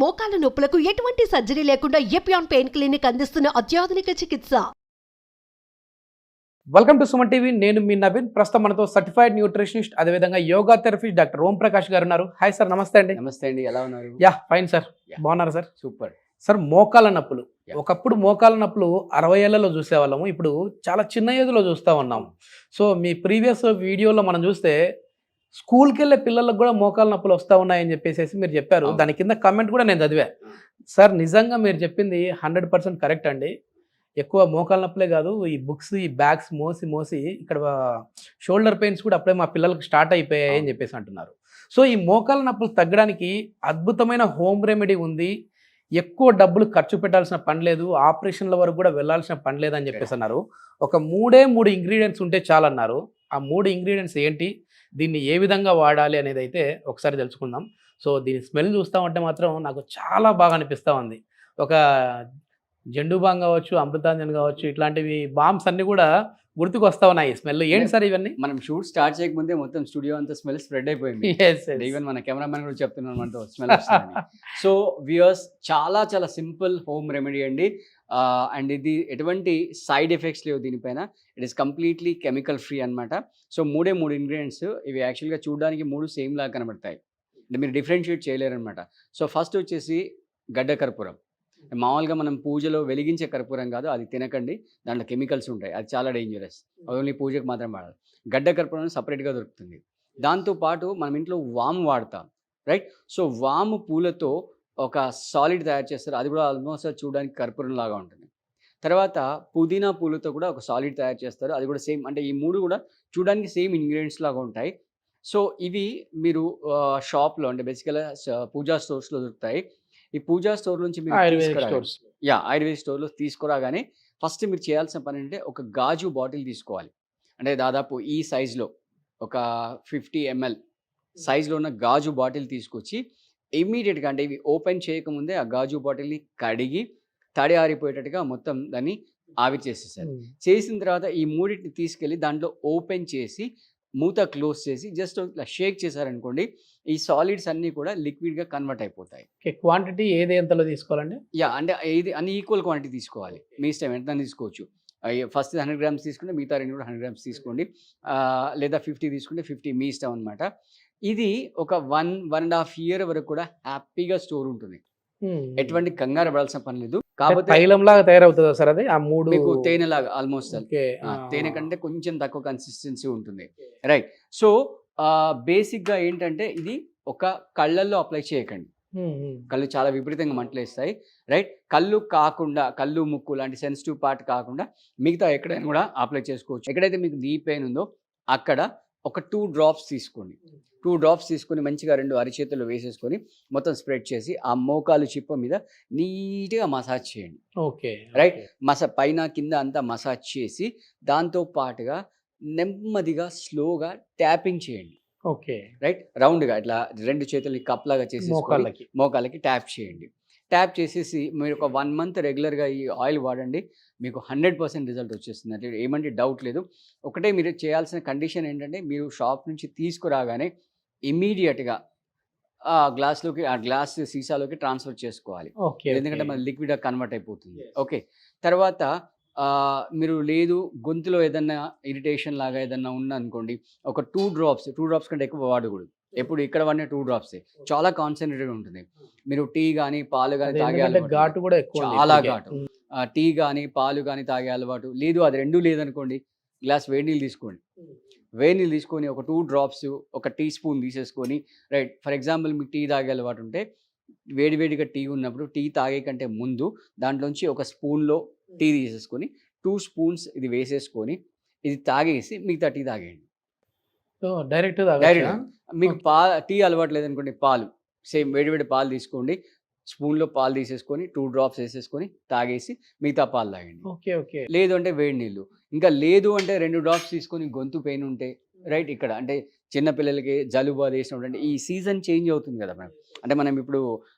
మోకాల నొప్పులకు ఎటువంటి సర్జరీ లేకుండా ఎపియాన్ పెయిన్ క్లినిక్ అందిస్తున్న అత్యాధునిక చికిత్స. Welcome to Suman TV. నేను మీ నవీన్. ప్రస్తుతం మనతో సర్టిఫైడ్ న్యూట్రిషనిస్ట్ అదేవిధంగా యోగా థెరపిస్ట్ డాక్టర్ ఓం ప్రకాష్ గారు ఉన్నారు. హాయ్ సార్, నమస్తే అండి. నమస్తే అండి, ఎలా ఉన్నారు? Yeah fine sir. బాగున్నారు సార్? సూపర్ సార్, మోకాల నొప్పులు ఒకప్పుడు మోకాల నొప్పులు 60 ఏళ్లలో చూసేవాళ్ళము, ఇప్పుడు చాలా చిన్న ఏజ్లో చూస్తూ ఉన్నాము. సో మీ ప్రీవియస్ వీడియోలో మనం చూస్తే స్కూల్కి వెళ్ళే పిల్లలకు కూడా మోకాల నొప్పులు వస్తూ ఉన్నాయని చెప్పేసి మీరు చెప్పారు. దాని కింద కమెంట్ కూడా నేను చదివా. సార్, నిజంగా మీరు చెప్పింది 100% కరెక్ట్ అండి. ఎక్కువ మోకాల నొప్పులే కాదు, ఈ బుక్స్ ఈ బ్యాగ్స్ మోసి మోసి ఇక్కడ షోల్డర్ పెయిన్స్ కూడా అప్పుడే మా పిల్లలకు స్టార్ట్ అయిపోయాయి అని చెప్పేసి అంటున్నారు. సో ఈ మోకాల నొప్పులు తగ్గడానికి అద్భుతమైన హోమ్ రెమెడీ ఉంది, ఎక్కువ డబ్బులు ఖర్చు పెట్టాల్సిన పని లేదు, ఆపరేషన్ల వరకు కూడా వెళ్ళాల్సిన పని లేదని చెప్పేసి అన్నారు. ఒక 3 ఇంగ్రీడియంట్స్ ఉంటే చాలన్నారు. ఆ 3 ఇంగ్రీడియంట్స్ ఏంటి, దీన్ని ఏ విధంగా వాడాలి అనేది అయితే ఒకసారి తెలుసుకుందాం. సో దీని స్మెల్ చూస్తూ ఉంటే మాత్రం నాకు చాలా బాగా అనిపిస్తూ ఉంది. ఒక జెండు బామ్ కావచ్చు, అమృతాంజన్ కావచ్చు, ఇట్లాంటివి బాంబ్స్ అన్ని కూడా గుర్తుకు వస్తూ ఉన్నాయి. స్మెల్ ఏంటి సార్ ఇవన్నీ? మనం షూట్ స్టార్ట్ చేయకముందే మొత్తం స్టూడియో అంతా స్మెల్ స్ప్రెడ్ అయిపోయింది. ఈవెన్ మన కెమెరామెన్ కూడా చెప్తున్నాను మనతో స్మెల్ వస్తుంది. సో వ్యూయర్స్, చాలా చాలా సింపుల్ హోమ్ రెమెడీ అండి. అండ్ ఇది ఎటువంటి సైడ్ ఎఫెక్ట్స్ లేవు దీనిపైన. It is completely chemical free అనమాట. So 3 ingredients. ఇవి యాక్చువల్గా చూడడానికి 3 సేమ్ లాగా కనబడతాయి, అంటే మీరు డిఫరెన్షియేట్ చేయలేరు అనమాట. సో ఫస్ట్ వచ్చేసి గడ్డ కర్పూరం. మామూలుగా మనం పూజలో వెలిగించే కర్పూరం కాదు, అది తినకండి, దాంట్లో కెమికల్స్ ఉంటాయి, అది చాలా డేంజరస్. ఓన్లీ పూజకు మాత్రం వాడాలి. గడ్డ కర్పూరం సపరేట్గా దొరుకుతుంది. దాంతోపాటు మనం ఇంట్లో వాము వాడతాం, రైట్? సో వాము పూలతో ఒక సాలిడ్ తయారు చేస్తారు, అది కూడా ఆల్మోస్ట్ చూడడానికి కర్పూరం లాగా ఉంటుంది. తర్వాత పుదీనా పూలతో కూడా ఒక సాలిడ్ తయారు చేస్తారు, అది కూడా సేమ్, అంటే ఈ 3 కూడా చూడడానికి సేమ్ ఇంగ్రీడియంట్స్ లాగా ఉంటాయి. సో ఇవి మీరు షాప్లో, అంటే బేసికల్గా పూజా స్టోర్స్లో దొరుకుతాయి. ఈ పూజా స్టోర్ నుంచి మీరు ఆయుర్వేదిక్ స్టోర్లో తీసుకురాగానే ఫస్ట్ మీరు చేయాల్సిన పని అంటే ఒక గాజు బాటిల్ తీసుకోవాలి. అంటే దాదాపు ఈ సైజులో ఒక 50 ml సైజులో ఉన్న గాజు బాటిల్ తీసుకొచ్చి ఇమ్మీడియట్గా, అంటే ఇవి ఓపెన్ చేయకముందే ఆ గాజు బాటిల్ని కడిగి తడి ఆరిపోయేటట్టుగా మొత్తం దాన్ని ఆవిరి చేసేసారు. చేసిన తర్వాత ఈ 3టిని తీసుకెళ్ళి దాంట్లో ఓపెన్ చేసి మూత క్లోజ్ చేసి జస్ట్ ఇట్లా షేక్ చేశారనుకోండి, ఈ సాలిడ్స్ అన్నీ కూడా లిక్విడ్గా కన్వర్ట్ అయిపోతాయి. క్వాంటిటీ ఏది ఎంతలో తీసుకోవాలండి? అంటే ఇది అన్ని ఈక్వల్ క్వాంటిటీ తీసుకోవాలి. మీ ఇష్టం, ఎంత తీసుకోవచ్చు. ఫస్ట్ 100 grams తీసుకుంటే మిగతా 2 కూడా 100 grams తీసుకోండి, లేదా 50 తీసుకుంటే 50, మీ ఇష్టం అనమాట. ఇది ఒక 1.5 year వరకు కూడా హ్యాపీగా స్టోర్ ఉంటుంది. ఎటువంటి కంగారు పడాల్సిన పని లేదు. కాకపోతే తైలం లాగా తయారవుతుందా సార్ అది? ఆ 3 మీకు తేనెలాగా ఆల్మోస్ట్ తేనె కంటే కొంచెం తక్కువ కన్సిస్టెన్సీ ఉంటుంది, రైట్? సో బేసిక్గా ఏంటంటే ఇది ఒక కళ్ళల్లో అప్లై చేయకండి, కళ్ళు చాలా విపరీతంగా మంటలేస్తాయి, రైట్? కళ్ళు కాకుండా, కళ్ళు ముక్కు లాంటి సెన్సిటివ్ పార్ట్ కాకుండా మిగతా ఎక్కడైనా కూడా అప్లై చేసుకోవచ్చు. ఎక్కడైతే మీకు నీ పెయిన్ ఉందో అక్కడ ఒక 2 drops తీసుకోండి. 2 drops తీసుకొని మంచిగా 2 అరిచేతులు వేసేసుకొని మొత్తం స్ప్రెడ్ చేసి ఆ మోకాలు చిప్ప మీద నీట్గా మసాజ్ చేయండి. Okay, right? పైన కింద అంతా మసాజ్ చేసి దాంతో పాటుగా నెమ్మదిగా స్లోగా ట్యాపింగ్ చేయండి. Okay, right? రౌండ్గా ఇట్లా 2 చేతులని కప్లాగా చేసి మోకాళ్ళకి ట్యాప్ చేయండి. ట్యాప్ చేసేసి మీరు ఒక 1 month రెగ్యులర్గా ఈ ఆయిల్ వాడండి, మీకు 100% రిజల్ట్ వచ్చేస్తుంది. అంటే ఏమంటే డౌట్ లేదు. ఒకటే మీరు చేయాల్సిన కండిషన్ ఏంటంటే, మీరు షాప్ నుంచి తీసుకురాగానే ఇమ్మీడియట్గా ఆ గ్లాస్ సీసాలోకి ట్రాన్స్ఫర్ చేసుకోవాలి, ఎందుకంటే మన లిక్విడ్గా కన్వర్ట్ అయిపోతుంది. ఓకే, తర్వాత మీరు లేదు గొంతులో ఏదన్నా ఇరిటేషన్ లాగా ఏదన్నా ఉందనుకోండి, ఒక 2 drops కంటే ఎక్కువ వాడకూడదు. ఎప్పుడు ఇక్కడ వాడిన 2 drops చాలా కాన్సన్ట్రేటెడ్ ఉంటుంది. మీరు టీ కానీ పాలు కానీ తాగే ఘాటు కూడా ఎక్కువ, చాలా ఘాటు. టీ కానీ పాలు కానీ తాగే అలవాటు లేదు, అది 2 లేదనుకోండి, గ్లాస్ వేడి నీళ్ళు తీసుకోండి. వేడి నీళ్ళు తీసుకొని ఒక 2 drops, ఒక టీ స్పూన్ తీసేసుకొని, రైట్? ఫర్ ఎగ్జాంపుల్ మీకు టీ తాగే అలవాటు ఉంటే, వేడివేడిగా టీ ఉన్నప్పుడు టీ తాగే కంటే ముందు దాంట్లోంచి ఒక స్పూన్లో టీ తీసేసుకొని 2 spoons ఇది వేసేసుకొని ఇది తాగేసి మిగతా టీ తాగేయండి. డైరెక్ట్. మీకు టీ అలవాటు లేదనుకోండి, పాలు సేమ్ వేడివేడి పాలు తీసుకోండి, స్పూన్లో పాలు తీసేసుకొని 2 drops వేసేసుకొని తాగేసి మిగతా పాలు తాగండి. Okay okay. లేదు అంటే వేడి నీళ్ళు, ఇంకా లేదు అంటే 2 drops తీసుకొని గొంతు పెయిన్ ఉంటే, రైట్? ఇక్కడ అంటే చిన్నపిల్లలకి జలుబు అది వేసినప్పుడు, అంటే ఈ సీజన్ చేంజ్ అవుతుంది కదా మేడం, అంటే మనం ఇప్పుడు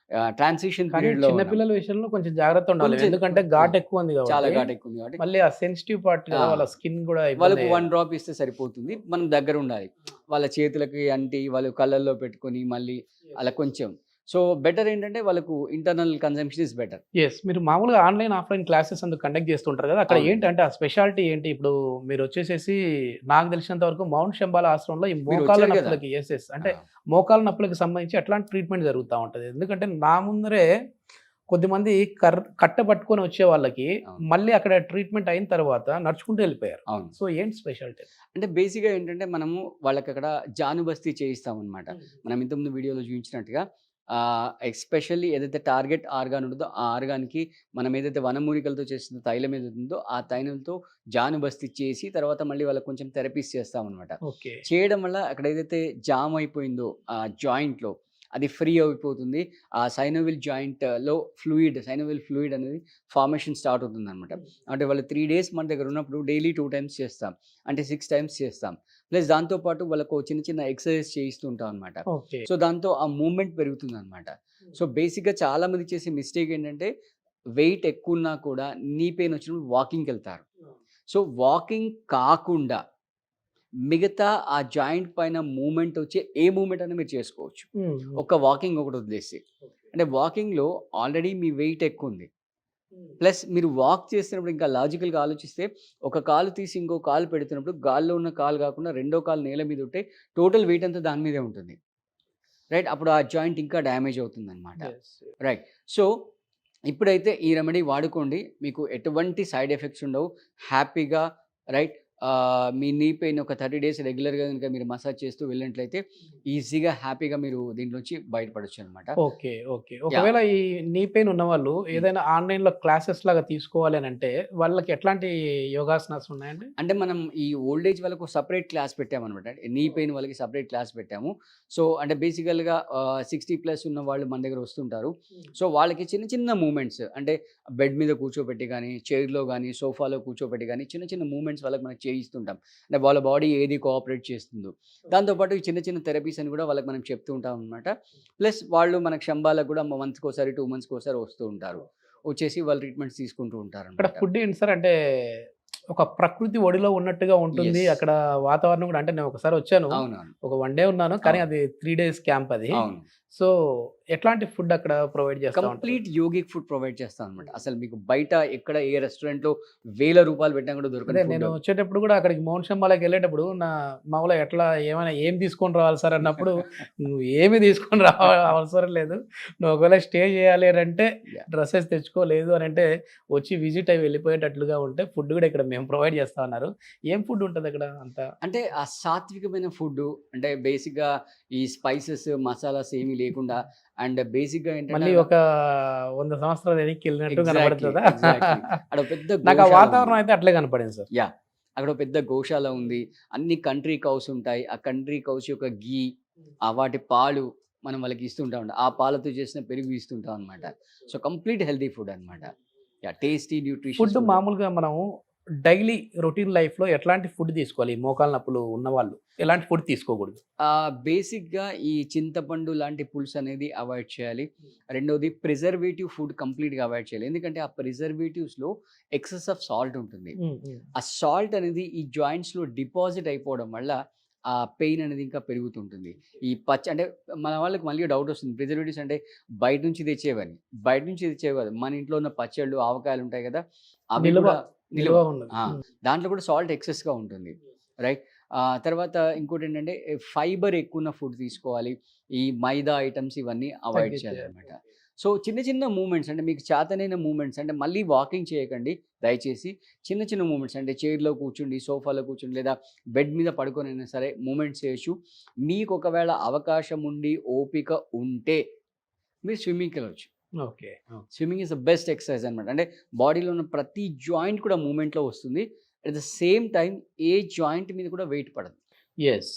ట్రాన్సిషన్ పీరియడ్లో చిన్నపిల్లల విషయంలో కొంచెం జాగ్రత్త ఉండాలి, ఎందుకంటే ఘాట్ ఎక్కువ ఉంది, చాలా ఘాట్ ఎక్కువ ఉంది కాబట్టి మళ్ళీ ఆ సెన్సిటివ్ పార్ట్ వాళ్ళ స్కిన్ కూడా, వాళ్ళకు 1 drop ఇస్తే సరిపోతుంది. మనం దగ్గర ఉండాలి, వాళ్ళ చేతులకి అంటి వాళ్ళ కళ్ళల్లో పెట్టుకొని మళ్ళీ అలా కొంచెం సో బెటర్ ఏంటంటే వాళ్ళకు internal consumption is better. Yes, మీరు మామూలుగా ఆన్లైన్ ఆఫ్లైన్ క్లాసెస్ అందుకు కండక్ట్ చేస్తుంటారు కదా, అక్కడ అవును. ఏంటంటే ఆ స్పెషాలిటీ ఏంటి? ఇప్పుడు మీరు వచ్చేసేసి నాకు తెలిసినంత వరకు మౌంట్ శంబాల ఆశ్రమంలో ఈ మీరు మోకాళ్ళ వచ్చారు కదా. నొప్పులకి ఎస్ అంటే మోకాళ్ళ నొప్పులకు సంబంధించి ఎట్లాంటి ట్రీట్మెంట్ జరుగుతూ ఉంటుంది? ఎందుకంటే నా ముందరే కొద్దిమంది కట్ట పట్టుకొని వచ్చే వాళ్ళకి అవును. మళ్ళీ అక్కడ ట్రీట్మెంట్ అయిన తర్వాత నడుచుకుంటూ వెళ్ళిపోయారు. అవును. సో ఏంటి స్పెషాలిటీ? అంటే బేసిక్గా ఏంటంటే మనము వాళ్ళకి అక్కడ జానుబస్తీ చేయిస్తాం అనమాట. మనం ఇంతకుముందు వీడియోలో చూపించినట్టుగా ఎస్పెషల్లీ ఏదైతే టార్గెట్ ఆర్గాన్ ఉంటుందో ఆ ఆర్గాన్కి మనం ఏదైతే వనమూలికలతో చేసిన తైలం ఏదైతే ఉందో ఆ తైలంతో జానుబస్తీ చేసి తర్వాత మళ్ళీ వాళ్ళకి కొంచెం థెరపీస్ చేస్తాం అనమాట. ఓకే. చేయడం వల్ల అక్కడ ఏదైతే జామ్ అయిపోయిందో ఆ జాయింట్లో అది ఫ్రీ అయిపోతుంది. ఆ సైనోవిల్ జాయింట్లో సైనోవిల్ ఫ్లూయిడ్ అనేది ఫార్మేషన్ స్టార్ట్ అవుతుంది అనమాట. అంటే వాళ్ళు 3 days మన దగ్గర ఉన్నప్పుడు డైలీ 2 times చేస్తాం, అంటే 6 times చేస్తాం. ప్లస్ దాంతోపాటు వాళ్ళకు చిన్న చిన్న ఎక్సర్సైజ్ చేయిస్తూ ఉంటాం అనమాట. ఓకే. సో దాంతో ఆ మూమెంట్ పెరుగుతుంది అనమాట. సో బేసిక్గా చాలా మంది చేసే మిస్టేక్ ఏంటంటే వెయిట్ ఎక్కువ ఉన్నా కూడా నీ పెయిన్ వచ్చినప్పుడు వాకింగ్కి వెళ్తారు. సో వాకింగ్ కాకుండా మిగతా ఆ జాయింట్ పైన మూమెంట్ వచ్చే ఏ మూమెంట్ అయినా మీరు చేసుకోవచ్చు. ఒక వాకింగ్ ఒకటి వదిలేసి, అంటే వాకింగ్లో ఆల్రెడీ మీ వెయిట్ ఎక్కువ ఉంది, ప్లస్ మీరు వాక్ చేస్తున్నప్పుడు ఇంకా లాజికల్గా ఆలోచిస్తే ఒక కాలు తీసి ఇంకో కాలు పెడుతున్నప్పుడు గాల్లో ఉన్న కాలు కాకుండా రెండో కాలు నేల మీద ఉంటే టోటల్ వెయిట్ అంతా దాని మీదే ఉంటుంది, రైట్? అప్పుడు ఆ జాయింట్ ఇంకా డ్యామేజ్ అవుతుంది అనమాట, రైట్? సో ఇప్పుడైతే ఈ రెమెడీ వాడుకోండి, మీకు ఎటువంటి సైడ్ ఎఫెక్ట్స్ ఉండవు, హ్యాపీగా, రైట్? మీ నీ పెయిన్ ఒక 30 days రెగ్యులర్గా కనుక మీరు మసాజ్ చేస్తూ వెళ్ళినట్లయితే ఈజీగా హ్యాపీగా మీరు దీంట్లోంచి బయటపడచ్చు అనమాట. ఓకే. ఓకే. ఒకవేళ ఈ నీ పెయిన్ ఉన్న వాళ్ళు ఏదైనా ఆన్లైన్లో క్లాసెస్ లాగా తీసుకోవాలి అని అంటే వాళ్ళకి ఎట్లాంటి యోగాసనాస్ ఉన్నాయండి? అంటే మనం ఈ ఓల్డ్ ఏజ్ వాళ్ళకు సపరేట్ క్లాస్ పెట్టామన్నమాట. నీ పెయిన్ వాళ్ళకి సపరేట్ క్లాస్ పెట్టాము. సో అంటే బేసికల్గా 60+ ఉన్న వాళ్ళు మన దగ్గర వస్తుంటారు. సో వాళ్ళకి చిన్న చిన్న మూమెంట్స్, అంటే బెడ్ మీద కూర్చోబెట్టి కానీ, చైర్లో కానీ, సోఫాలో కూర్చోబెట్టి కానీ చిన్న చిన్న మూమెంట్స్ వాళ్ళకి మనకి చేయిస్తుంటాం. అంటే వాళ్ళ బాడీ ఏది కోఆపరేట్ చేస్తుందో దాంతోపాటు చిన్న చిన్న థెరపీస్ అని కూడా వాళ్ళకి మనం చెప్తూ ఉంటాం అనమాట. ప్లస్ వాళ్ళు మనకు శంబాలకు కూడా మంత్కి ఒకసారి 2 months ఒకసారి వస్తూ ఉంటారు, వచ్చేసి వాళ్ళు ట్రీట్మెంట్స్ తీసుకుంటూ ఉంటారు అక్కడ అనమాట. ఫుడ్ ఏంటి సార్? అంటే ఒక ప్రకృతి ఒడిలో ఉన్నట్టుగా ఉంటుంది Yes. అక్కడ వాతావరణం కూడా. అంటే నేను ఒకసారి వచ్చాను, అవునవును. ఒక 1 day ఉన్నాను, కానీ అవును. అది 3 days క్యాంప్ అది. అవును. సో ఎట్లాంటి ఫుడ్ అక్కడ ప్రొవైడ్ చేస్తా ఉంటారు? కంప్లీట్ యోగిక్ ఫుడ్ ప్రొవైడ్ చేస్తాం అనమాట. అసలు మీకు బయట ఎక్కడ ఏ రెస్టారెంట్లో 1000 పెట్టినా కూడా అదే దొరకదు నేను ఫుడ్. వచ్చేటప్పుడు కూడా అక్కడికి మౌంట్ శంబాలకి వెళ్ళేటప్పుడు నా మామూలుగా ఎట్లా ఏమైనా ఏం తీసుకొని రావాలి సార్ అన్నప్పుడు నువ్వు ఏమి తీసుకొని అవసరం లేదు, నువ్వు ఒకవేళ స్టే చేయాలి అని అంటే Yeah. డ్రెస్సెస్ తెచ్చుకోలేదు అని అంటే వచ్చి విజిట్ అయ్యి వెళ్ళిపోయేటట్లుగా ఉంటే ఫుడ్ కూడా ఇక్కడ మేము ప్రొవైడ్ చేస్తా ఉన్నారు. ఏం ఫుడ్ ఉంటుంది అక్కడ అంతా? అంటే ఆ సాత్వికమైన ఫుడ్, అంటే బేసిక్గా ఈ స్పైసెస్ మసాలాస్ ఏమీ లేకుండా, అండ్ బేసిక్గా మళ్ళీ ఏంటంటే ఒక 100 సంవత్సరాలు వెనక్కి వెళ్ళినట్టు Exactly, కనబడుతుందా? exactly. అక్కడ పెద్ద నాకు ఆ గోశాల వాతావరణం ఉంది. అయితే అట్లే కనపడింది సార్. యా, అక్కడ ఒక పెద్ద గోశాల ఉంది, అన్ని కంట్రీ కౌస్ ఉంటాయి. ఆ కంట్రీ కౌస్ యొక్క గీ, ఆ వాటి పాలు మనం వాళ్ళకి ఇస్తుంటాం, ఆ పాలతో చేసిన పెరుగు ఇస్తుంటాం అనమాట. సో కంప్లీట్ హెల్తీ ఫుడ్ అనమాట. Yeah, tasty nutritious food food. మామూలుగా మనం డైలీ రొటీన్ లైఫ్లో ఎట్లాంటి ఫుడ్ తీసుకోవాలి? మోకాళ్ళ నొప్పులు ఉన్న వాళ్ళు ఎలాంటి ఫుడ్ తీసుకోకూడదు? బేసిక్గా ఈ చింతపండు లాంటి పులుసు అనేది అవాయిడ్ చేయాలి. రెండోది ప్రిజర్వేటివ్ ఫుడ్ కంప్లీట్గా అవాయిడ్ చేయాలి, ఎందుకంటే ఆ ప్రిజర్వేటివ్స్లో ఎక్సెస్ ఆఫ్ సాల్ట్ ఉంటుంది. ఆ సాల్ట్ అనేది ఈ జాయింట్స్లో డిపాజిట్ అయిపోవడం వల్ల ఆ పెయిన్ అనేది ఇంకా పెరుగుతుంటుంది. ఈ అంటే మన వాళ్ళకి మళ్ళీ డౌట్ వస్తుంది, ప్రిజర్వేటివ్స్ అంటే బయట నుంచి తెచ్చేవని. బయట నుంచి తెచ్చేవి కాదు, మన ఇంట్లో ఉన్న పచ్చళ్ళు, ఆవకాయలు ఉంటాయి కదా, అవి నిల్వ కూడా నిల్వ ఉన్నది. దాంట్లో కూడా సాల్ట్ ఎక్సెస్గా ఉంటుంది, రైట్? తర్వాత ఇంకోటి ఏంటంటే ఫైబర్ ఎక్కువ ఉన్న ఫుడ్ తీసుకోవాలి. ఈ మైదా ఐటమ్స్ ఇవన్నీ అవాయిడ్ తగ్గించేయాలి. చేయాలన్నమాట. సో చిన్న చిన్న మూమెంట్స్, అంటే మీకు చేతనైన మూమెంట్స్, అంటే మళ్ళీ వాకింగ్ చేయకండి దయచేసి. చిన్న చిన్న మూమెంట్స్, అంటే చైర్లో కూర్చుండి, సోఫాలో కూర్చుండి, లేదా బెడ్ మీద పడుకొని అయినా సరే మూమెంట్స్ చేయొచ్చు. మీకు ఒకవేళ అవకాశం ఉండి ఓపిక ఉంటే మీరు స్విమ్మింగ్కి వెళ్ళవచ్చు. Okay. Swimming is the best exercise అనమాట. అంటే బాడీలో ఉన్న ప్రతి జాయింట్ కూడా మూమెంట్లో వస్తుంది, at the same time A joint మీద కూడా వెయిట్ పడదు. ఎస్.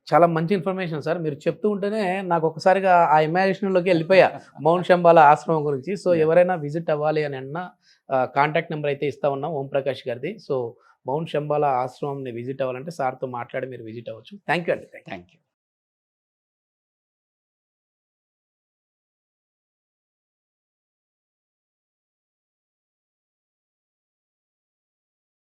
చాలా మంచి ఇన్ఫర్మేషన్ సార్. మీరు చెప్తూ ఉంటేనే నాకు ఒకసారిగా ఆ ఇమాజినేషన్లోకి వెళ్ళిపోయా మౌంట్ శంబాల ఆశ్రమం గురించి. సో ఎవరైనా విజిట్ అవ్వాలి అని అన్న కాంటాక్ట్ నెంబర్ అయితే ఇస్తా ఉన్నాం, ఓం ప్రకాష్ గారిది. సో మౌంట్ శంబాల ఆశ్రమంని విజిట్ అవ్వాలంటే సార్తో మాట్లాడి మీరు విజిట్ అవ్వచ్చు. థ్యాంక్ యూ అండి. Thank you.